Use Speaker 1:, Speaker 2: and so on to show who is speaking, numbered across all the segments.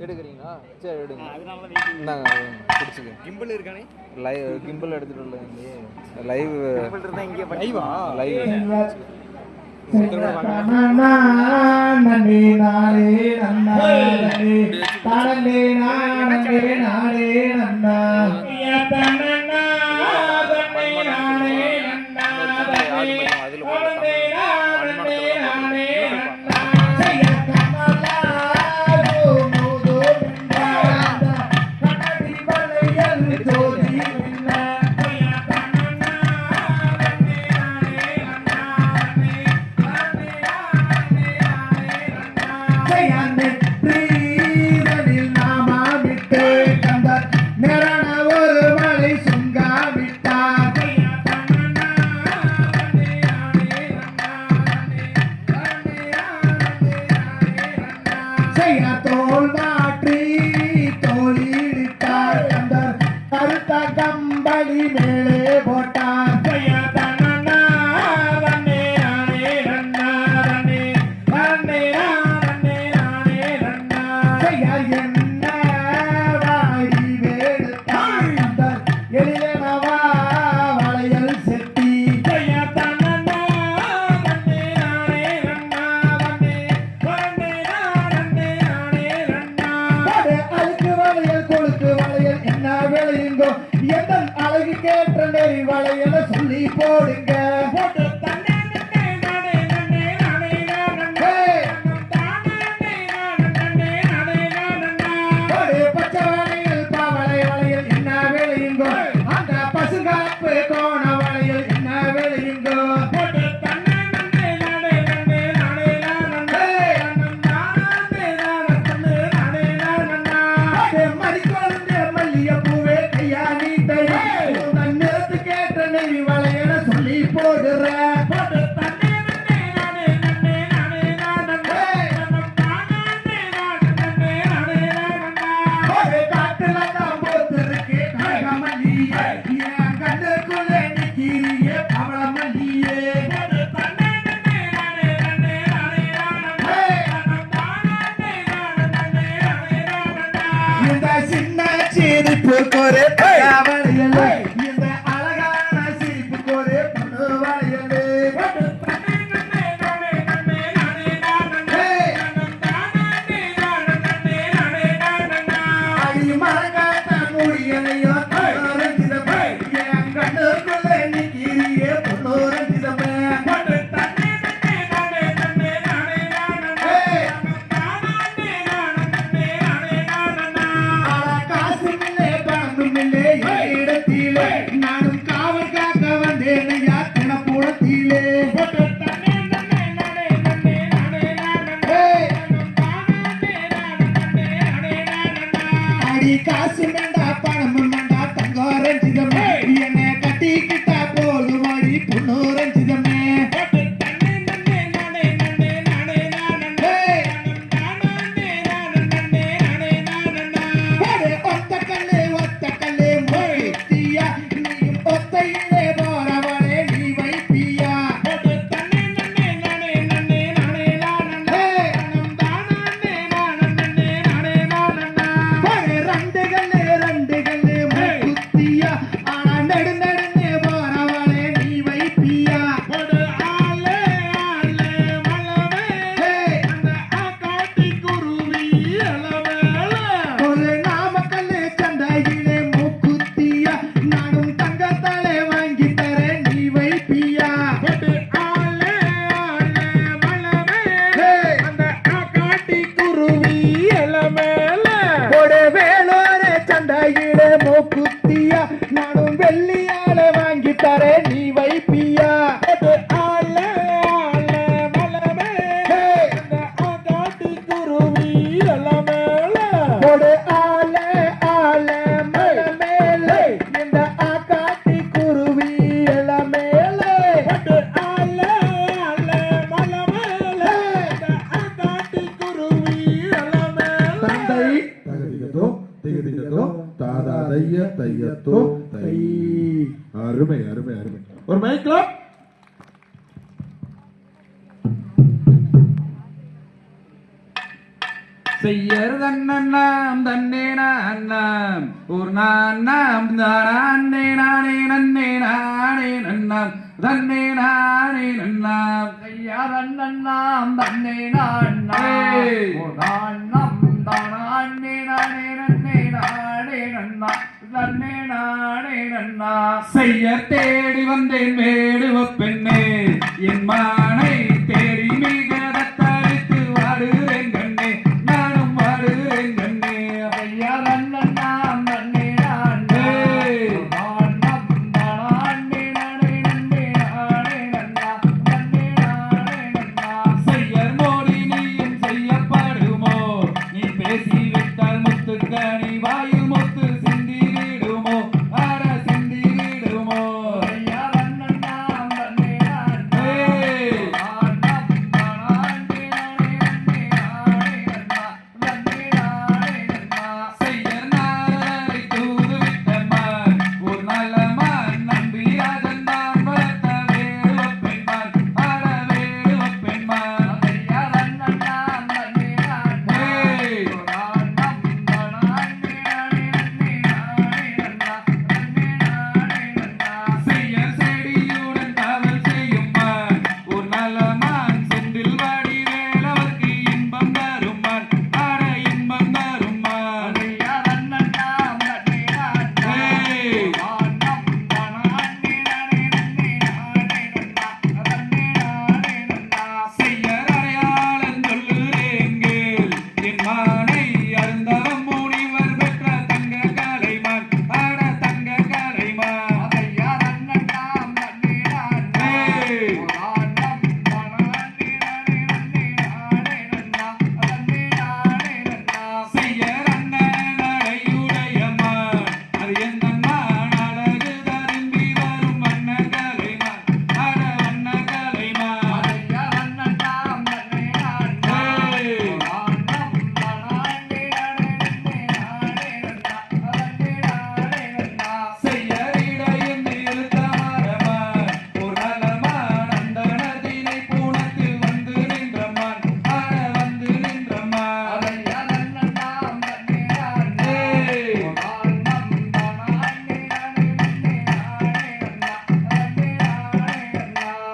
Speaker 1: எடுக்கிறீங்களா? சரி எடுங்க. கிம்பிள் இருக்கானே, கிம்பிள் எடுத்துட்டு உள்ள லைவ் லைவா லைவ் வளையல சொல்லி போடுங்க போட்டு பச்சை வளையல் பாவளை வளையல் என்ன வேலையுங்கோ அந்த பசுங்காப்பு கோண வளையல் என்ன வேலையுங்கோ போட்டு மறிக்கொழுந்த மல்லிய பூவே கையா நீட்டை வளையல சொல்லி போடுற காட்டுல தான் போத்திருக்கு கனகமல்லியே என் கண்ணுக்குள்ள நிக்கிறியே பவளமல்லியே இந்த சின்ன சிரிப்பு கொரே வளையலே காசு மில்லே பணம் மில்லே
Speaker 2: தைய தையத்தோம் தை. அருமை அருமை அருமை. ஒரு மைக்ல
Speaker 3: செய்யர் தன்னண்ணாம் தன்னே நான்னாம் ஒரு நான்னாம் தானே நானே நன்னே நானே நன்னாம் தன்னே நானே நன்னாம்
Speaker 4: செய்யர் தன்னண்ணாம் தன்னே நான்னாம் ஒரு நான்னாம் தானே நானே நன்னே நானே நன்னாம் தன்னே நானே நன்னாம்.
Speaker 3: செய்யர் தேடி வந்தேன் வேடுவ பெண்ணே என் மானை தேடி மிக தத்தளித்து வாடுவேன் கண்ணே நானும் வாடுவேன் கண்ணே.
Speaker 4: செய்யர் தன்னண்ணாம் தன்னே நான்னாம் நான்னாம் தானே நானே நன்னே நானே நன்னாம் தன்னே நானே நன்னாம்.
Speaker 3: செய்யர் மோடி நீயும் செய்யப்படுமோ நீ பேசி விட்டால் முத்துக்கணி வாயில் முத்து சிந்தி விடுமோ ஆட சிந்தி விடுமோ.
Speaker 4: செய்யர் தன்னண்ணாம் தன்னே நான்னாம்
Speaker 3: செய்யர் நாளை தூது விட்டமான் ஒரு நல்ல மான் நம்பி அதன் தான் வளர்த்த வேடுவ பெண்மான் ஆட வேடுவ பெண்மான். செய்யர் செடியுடன் காவல் செய்யும் மான் ஒரு நல்ல மான் செந்தில் வாடி வேலவர்க்கு இன்பம் தரும் மான் ஆட இன்பம் தரும் மான். செய்யர் அடையாளம் சொல்லுறேங்கேள் என் மானை அருந்தவம் முனிவர் பெற்ற தங்க கலைமான் ஆட தங்க கலைமான். செய்யர் அண்ணன் அடையுடையமான் அது எந்த மான் அழகு தரும்பி வரும் வண்ண கலைமான் ஆட வண்ண கலைமான். செய்யர் இடையும் நிறுத்த மரமான் ஒரு நலமான் அந்த நதினை பூனத்தில் வந்து நின்றமான் ஆட வந்து நின்றமான்.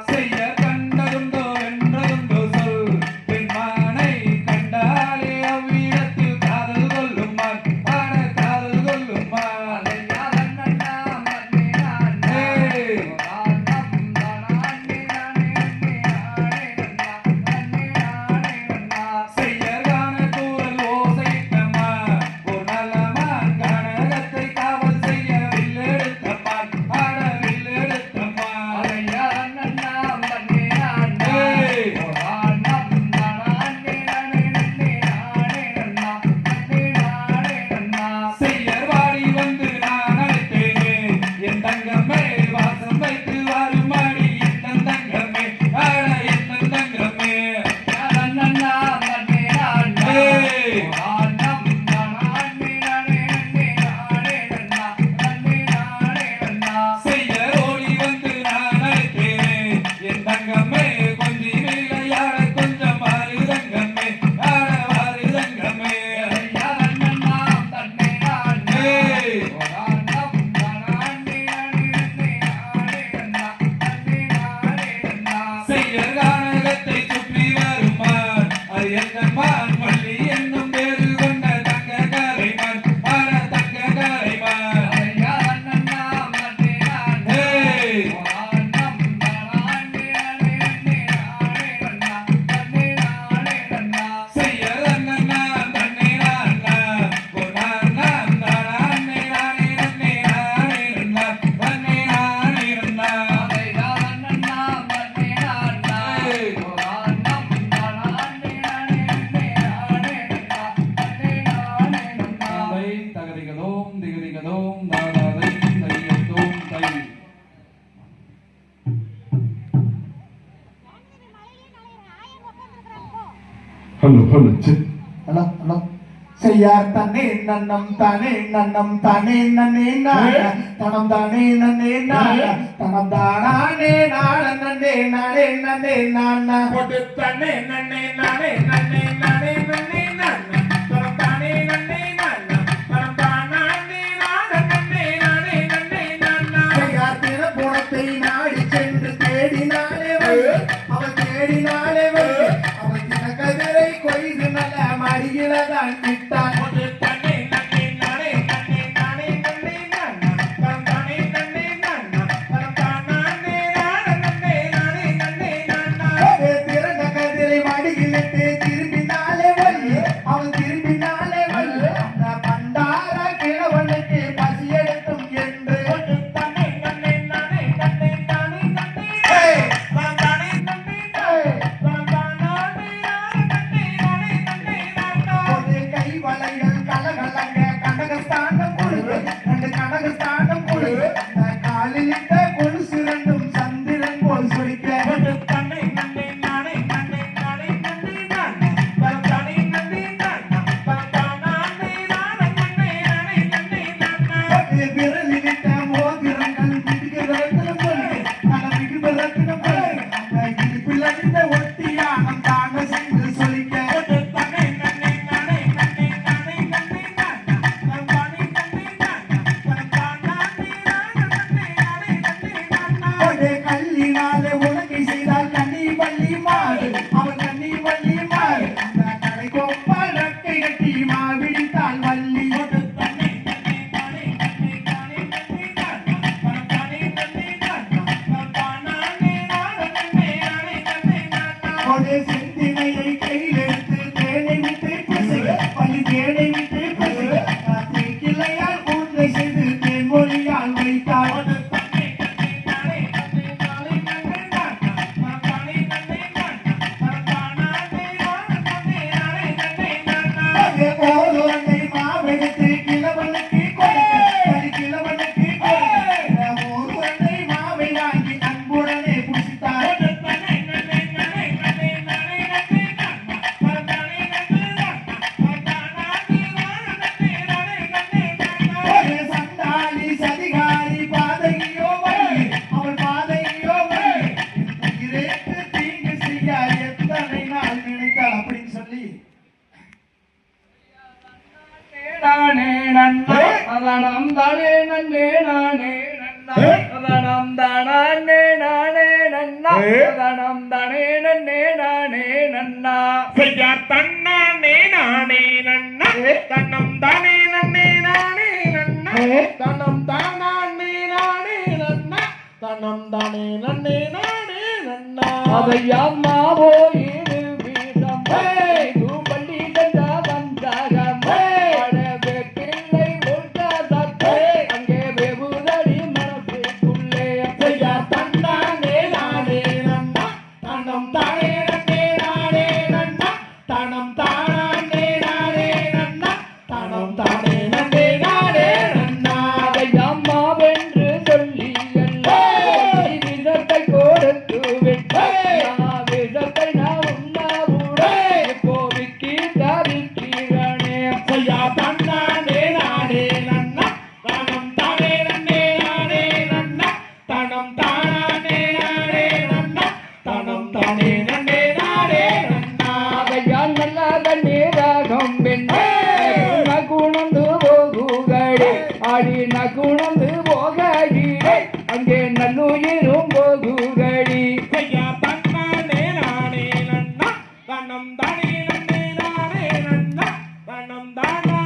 Speaker 3: செய்யர் கண்டதுண்டோ வென்றதுண்டோ சொல் பெண்மானை கண்டாலே அவ்விடத்தில் காதல் கொள்ளுமான் ஆட காதல் கொள்ளுமான். செய்யர் காண கூறல் ஓசையிட்டமான் ஒரு நல்லமான் கனகத்தை காவல் செய்ய வில்லெடுத்தமான் ஆட வில்லெடுத்தமான். செய்யர் வாடி வந்து நான் அழைத்தேனே என் தங்கமே வாசம் வைத்து வாருமாடி என் தங்கமே ஆட என் தங்கமே. செய்யர் ஓடி வந்து நான் அழைத்தேனே என் தங்கமே கொஞ்சி விளையாட கொஞ்சம் வாரு தங்கமே ஆட வாரு தங்கமே. செய்யர் கானகத்தை சுற்றி வருமான் அது எந்த மான் பள்ளி என்னும் பேரு கொண்ட தங்க கலைமான் ஆட தங்க கலைமான். செய்யர் அண்ணா தன்னே நான்னா ஒரு நான்னா தானே நானே நன்னே நானே நன்னா தன்னே நானே நன்னா. தை தகதிகதோம் திகதிகதோம் தாதாதை தையத்தோம் தை.
Speaker 2: Hello hello check.
Speaker 1: Hello hello செய்யார் தன்னே நன்னம் தானே நன்னம் தானே நன்னே நாட தனம் தானே நன்னே நாட தனம் தானே நாட நன்னே நாடே நன்னே நானா
Speaker 2: போட்டு தன்னே நன்னே நானே நன்னே நானே நன்னே நானா தனம் தானே நன்னே நானா தனம் தானே நாட நன்னே நானே நன்னே நானா
Speaker 1: செய்யார் தின புறத்தை நாடி சென்று தேடினாலே அவள் தேடினாலே அவள் தின கதிரை கொய்து நல்ல மடியில்தான் விட்டான்
Speaker 2: போட்டு தன்னே நன்னே நானே நன்னே நானே நன்னே நானா தனம் தானே நன்னே நானா தனம் தானே நாட நன்னே நானே நன்னே நானா
Speaker 1: திறந்த கதிரை மடியிலிட்டு திரும்பினாலே அவள் திரும்பினாலே அந்த பண்டார கிழவனுக்கு பசி எடுக்கும் என்று
Speaker 2: தன்னே நன்னே நானே நன்னே நானே நன்னே தனம் தானே நன்னே தனம் தானே நாட நன்னே நானே நன்னே நானா
Speaker 1: ஒரு கை வளையல் கலகலங்க கனகஸ்தானம் கொடு ரெண்டு கனகஸ்தானம் கொடு அந்த காலில் இட்ட கொலுசு ரெண்டும் சந்திரன் போல் சுழிக்க
Speaker 2: தன்னை நன்னே நானே நன்னே நானே நன்னே நானா தனம் தானே நன்னே நானா தனம் தானே நாட நன்னே நானே நன்னே நானா
Speaker 1: விரலில் இட்ட மோதிரங்கள் விடுகிறதுன்னு சொல்லு அந்த விடுகிறதுன்னு சொல்லு அந்த இடுப்பில் அணிந்த ஒட்டியானம் தான செய்து சொல்லிக்க
Speaker 2: தன்னை நன்னே நானே நன்னே நானே நன்னே நானா தனம் தானே நன்னே நானா தனம் தானே நாட நன்னே நானே நன்னே நானா
Speaker 1: ஒரு கல்லினாலே உலகை செய்தால் கண்ணி பள்ளி மாறு அவன் கண்ணி பள்ளி மாறு அந்த கடை கொப்பால் ரெக்கை கட்டி மாவிடித்தாள் வள்ளி
Speaker 2: தன்னை நன்னே நானே நன்னே நானே நன்னே நானா தனம் தானே நன்னே நானா தனம் தானே நாட நன்னே நானே நன்னே நானா
Speaker 1: ஒரு செந்தினையை கையில் எடுத்து தேனை விட்டு பிசைக பள்ளி தேனை விட்டு பிசைக காத்தை கிளையால் கூந்தை செய்து தேன்மொழியால் வைத்தாள்
Speaker 2: தன்னை நன்னே நானே நன்னே நானே நன்னே நானா தனம் தானே நன்னே நானா தனம் தானே நாட நன்னே நானே நன்னே நானா
Speaker 1: ஓருவனை மாவெடுத்து கிழவனுக்கு கொடுத்து கிழவனுக்கு கொடுத்து ஒருவனை மாவை வாங்கி அன்புடனே புசித்தார்
Speaker 2: தன்னை நன்னே நானே நன்னே நானே நன்னே நானா தனம் தானே நன்னே நானா தனம் தானே நாட நன்னே நானே நன்னே நானா
Speaker 1: ஒரு சண்டாளி சதிகாரி பாதையோ வழி அவள் பாதையோ வழி உயிருக்கு தீங்கு செய்ய எத்தனை நாள் நினைத்தாள் அப்படின்னு சொல்லி
Speaker 4: நானே நன்னா அதனம் தானே நன்னே நானே நன்னா அதனம் தானே நானே நன்னா அதனம் தானே நன்னே நானே நன்னா
Speaker 2: செய்யா தன்னானே நானே நன்னா தன்னம் தானே நன்னே நானே நன்னா தன்னம் தானே நானே நன்னா தன்னம் தானே நன்னே நானே நன்னா
Speaker 4: அதையம்மா போயிரு வீரம் பள்ளி சென்ற வந்தாகம் பிள்ளை உள்ள சத்தே அங்கே வெகுதடி மனசுக்குள்ளே
Speaker 2: செய்யா தன்னானே நானே நன்னா தன்னம் தானே நன்னே நானே நன்னா தன்னம் தானே நானே நன்னா தன்னம் தானே நன்னே நானே நன்னா
Speaker 4: அதையம்மா வென்று சொல்லி விஷத்தை கொடுத்து விட்டு விஷத்தை நான் உண்ணாவுடே கோவிக்கு தவிக்கிறனே
Speaker 2: செய்யா தன்னானே நானே நன்னா தனம் தானே நன்னே நானே நன்னா தனம் தானே நானே நன்னா தனம் தானே நன்னே நானே நன்னா
Speaker 4: அதையான் நல்ல கண்ணீராகம் பெண்ணே நகுணந்து போகுகடி அடி நகுணந்து போகடி அங்கே நல்லுயிரும் போகுகடி
Speaker 2: செய்யா தன்னானே நானே நன்னா தனம் தானே நன்னே நானே நன்னா தனம் தானே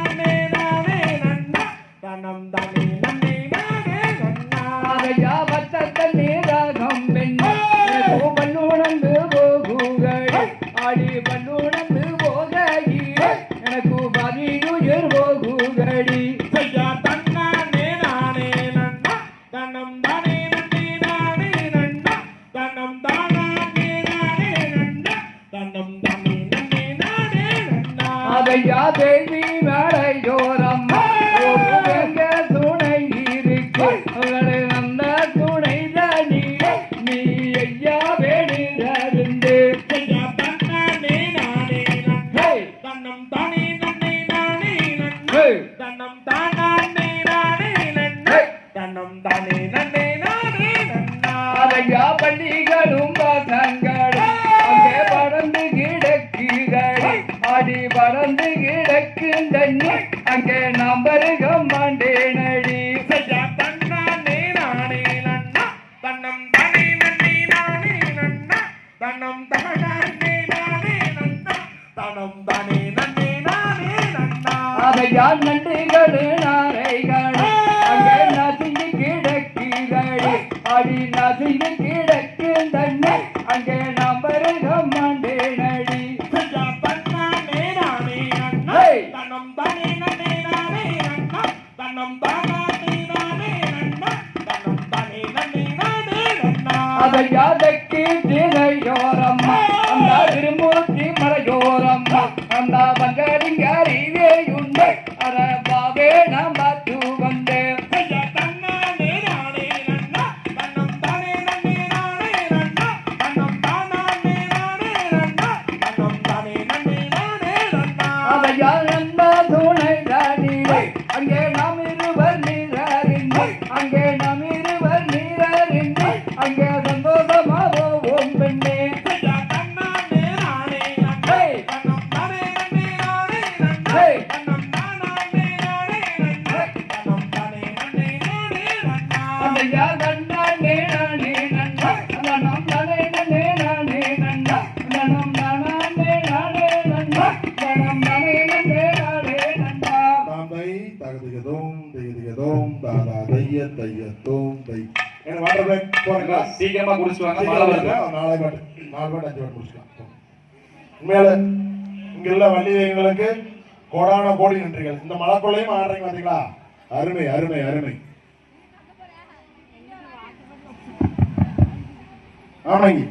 Speaker 2: நானே நன்னா தனம் தானே நன்னே நானே நன்னா
Speaker 4: அதையா பத்த கண்ணீராகம் பெண்ணே பல்லுணந்து போகுகடி அடி பல்லுணந்து போகடி எனக்கு பதியுயிர் போகுகடி
Speaker 2: செய்யா தன்னானே நானே நன்னா தனம் தானே நன்னே நானே நன்னா தனம் தானே நானே நன்னா தனம் தானே நன்னே நானே நன்னா
Speaker 4: அதையா தேவி மேடையோரம் எங்க துணை இருக்கு அவளை அந்த துணை தனி நீ ஐயா வேணுதருந்து
Speaker 2: செய்யா தன்னானே நானே நன்னா தனம் தானே நன்னே நானே
Speaker 4: அங்கே நம்பருகம் மாண்டேனடி
Speaker 2: ஐயா தன்னானே நானே நன்னா தன்னம் தானே நன்னே நானே நன்னா தன்னம் தானே நானே நன்னா தன்னம் தானே நன்னே நானே நன்னா
Speaker 4: அதையா நன்றிகள் நாரைகள் அங்கே நசுங்கி கிடக்கிறடி அடி நசுங்கி கிடக்கும் தன்னை அங்கே நம்பருகம் மாண்டேனடி
Speaker 2: ஐயா தன்னானே நானே நன்னா தன்னம் தானே நன்னே நானே நன்னா தன்னம் தானே நானே நன்னா தன்னம் தானே நன்னே நானே நன்னா
Speaker 4: அதையா தெற்கு திரையோரம்மா அந்த திருமூர்த்தி மலையோரம்மா அந்த பங்கரிங்கறிவே உண்டு அர பாவே நாம் பார்த்து வந்தேன்
Speaker 2: ஐயா தன்னானே நானே நன்னா தன்னம் தானே நன்னே நானே நன்னா தன்னம் தானே நானே நன்னா தன்னம் தானே நன்னே நானே நன்னா
Speaker 4: அதையா நண்பா துணை ராணியை அங்கே நாம் இருவர் நீராறின்றி அங்கே நாம் இருவர் நீராறின்றி அங்கே சந்தோஷமாவோம் பெண்ணே
Speaker 2: ஐயா தன்னானே நானே நன்னா தன்னம் தானே நன்னே நானே நன்னா
Speaker 4: ஹே!
Speaker 2: தன்னம் தானே நானே நன்னா தன்னம் தானே நன்னே நானே நன்னா
Speaker 4: அதையா நன்னானே நானே நன்னா அந்த நம் நானே நன்னே நானே நன்னா அந்த நம் நானே நானே நன்னா நம் நானே நன்னே நானே நன்னா
Speaker 1: தாம்பை தகுதிகதோம் தையதிகதோம் தாதா தைய தையத்தோம் தை எனக்கு வாட்டர் பேக் போறீங்களா
Speaker 3: சீக்கிரமா குடிச்சிட்டு வாங்க மழை வருது
Speaker 1: நாளை பாட்டு 4 பாட்டு 5 பாட்டு முடிச்சுக்கலாம் உண்மையால இங்க உள்ள வள்ளி தெய்வங்களுக்கு கோடான கோடி நன்றிகள் இந்த மலைக்குள்ளையும் ஆடுறீங்க பாத்தீங்களா அருமை அருமை அருமை ஆமாங்க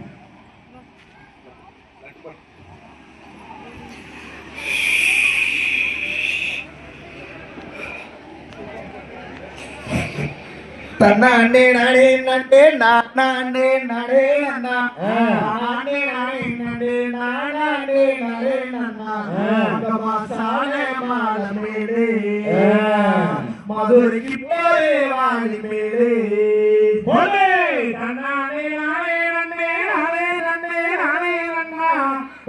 Speaker 1: தன்னாண்டே நானே நண்டே நானே நானே நன்னா நானே நானே நண்டே நானே நானே நன்னா மகமாசானே மாலமேலே மதுரைக்கு போரே வாடி மேலே
Speaker 2: போலே தன்னானே நானே நன்னே நானே நன்னே நானே நன்னா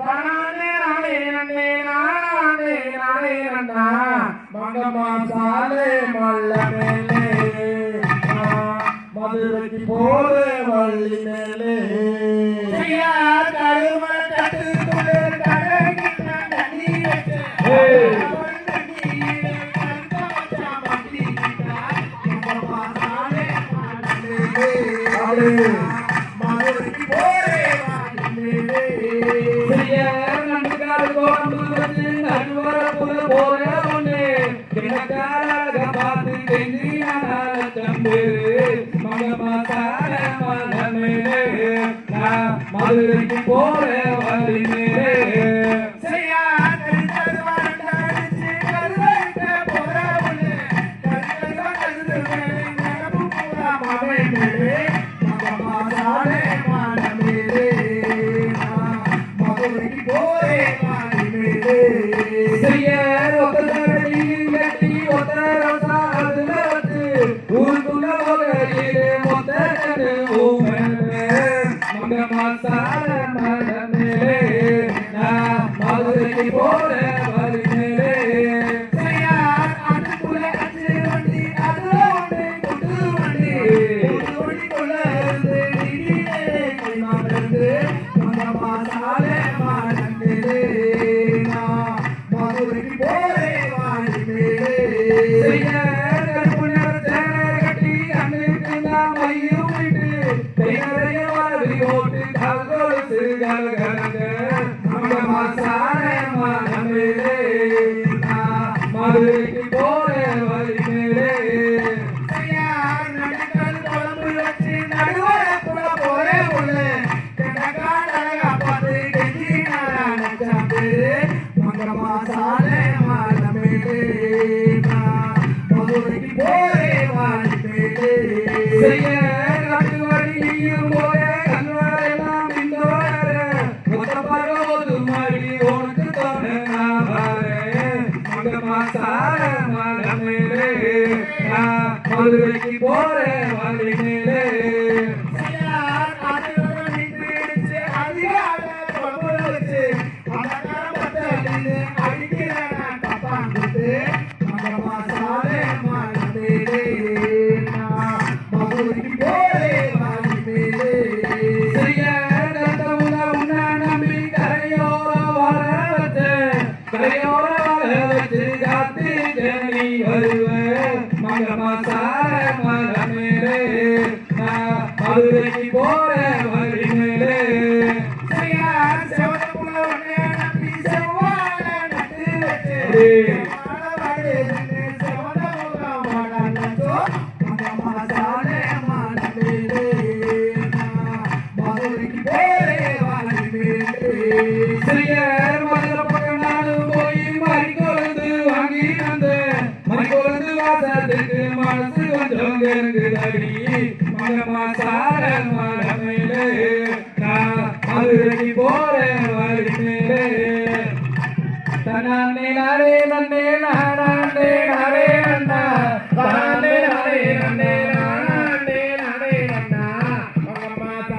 Speaker 2: தன்னானே நானே நன்னே நானே நானே நன்னா மங்கம்மா சாலே மல்ல மேலே மதுரைக்கு போற வள்ளி மேலே ஐயா கரும கட்டு குளிர் கடகிட்ட தண்ணி வச்ச மதுரைக்கு போரே வள்ளி மேலே நன்கால் கோண்டு வச்சு நடுவர புல போற ஒண்ணு கிணக்காக பார்த்து கெஞ்சியான தம்பு மகமா சார மகமேலே நான் மதுரைக்கு போற வழி மேலே சரியா கருத்தது வரண்டடிச்சு கருவைக்க போற ஒண்ணு கருத்தது கருது நகப்பு பூரா மாவே மேலே மகமா சார மகமேலே மதுரைக்கு போரே வழி மேலே சரியா ஒத்தரடி கட்டி ஒத்தரசா அதுல வச்சு ஊருக்குள்ள போகையிலே மொத்தக்கடு ஊமேலே மங்கம்மா சார மகமேலே நான் மதுரைக்கு போற வழி மேலே சரியா அதுக்குள்ள அச்சு வண்டி அதுல ஒன்று குண்டு வண்டி குள்ள இருந்து நீதியே கைமாறு மங்கம்மா சார மகமேலே நான் மதுரைக்கு போரே வழி மேலே சரியா கட்டி அன்னைக்கு நான் மையும் விட்டு கைநறைய வாரி ஓட்டு கல்கொலுசு கலகலங்க மங்கம்மா சார மகமேலே நான் மதுரைக்கு போற வழி மேலே சரியா நடுக்கல் குழம்பு வச்சு நடுவர கூட போறே உள்ள கண்டகாடக பார்த்து கெஞ்சி நாராயண சாப்பிட்டு மங்கம்மா சார மகமேலே நான் மதுரைக்கு போரே வழி மேலே சரியா காட்டு வழியும் போய கண்வாரெல்லாம் இந்தோர மொத்த பரவோது மாடி உனக்கு தோண நான் வரேன் மங்கம்மா சார மகமேலே நான் மதுரைக்கு போற வழி மேலே சரியா காட்டு வழி பிடிச்சு அதிகார கொண்டு வச்சு அந்த கரம்பத்தை அடிக்கிறேன் பாப்பான் கொடுத்து
Speaker 3: வச்சு காத்திருக்க நீ வருவ மகமாசார மலமேலே நான் மதுரைக்கு போற வழி மேலே சிறியர் மதுரை பக்கம் நானும் போய் மறிக்கொழுந்து வாங்கி வந்தேன் மறிக்கொழுந்து வாசத்துக்கு மனசு கொஞ்சம் கருங்குதடி மகமாசார மலமேலே நான் மதுரைக்கு போற வழி மேலே தன்னானே நானே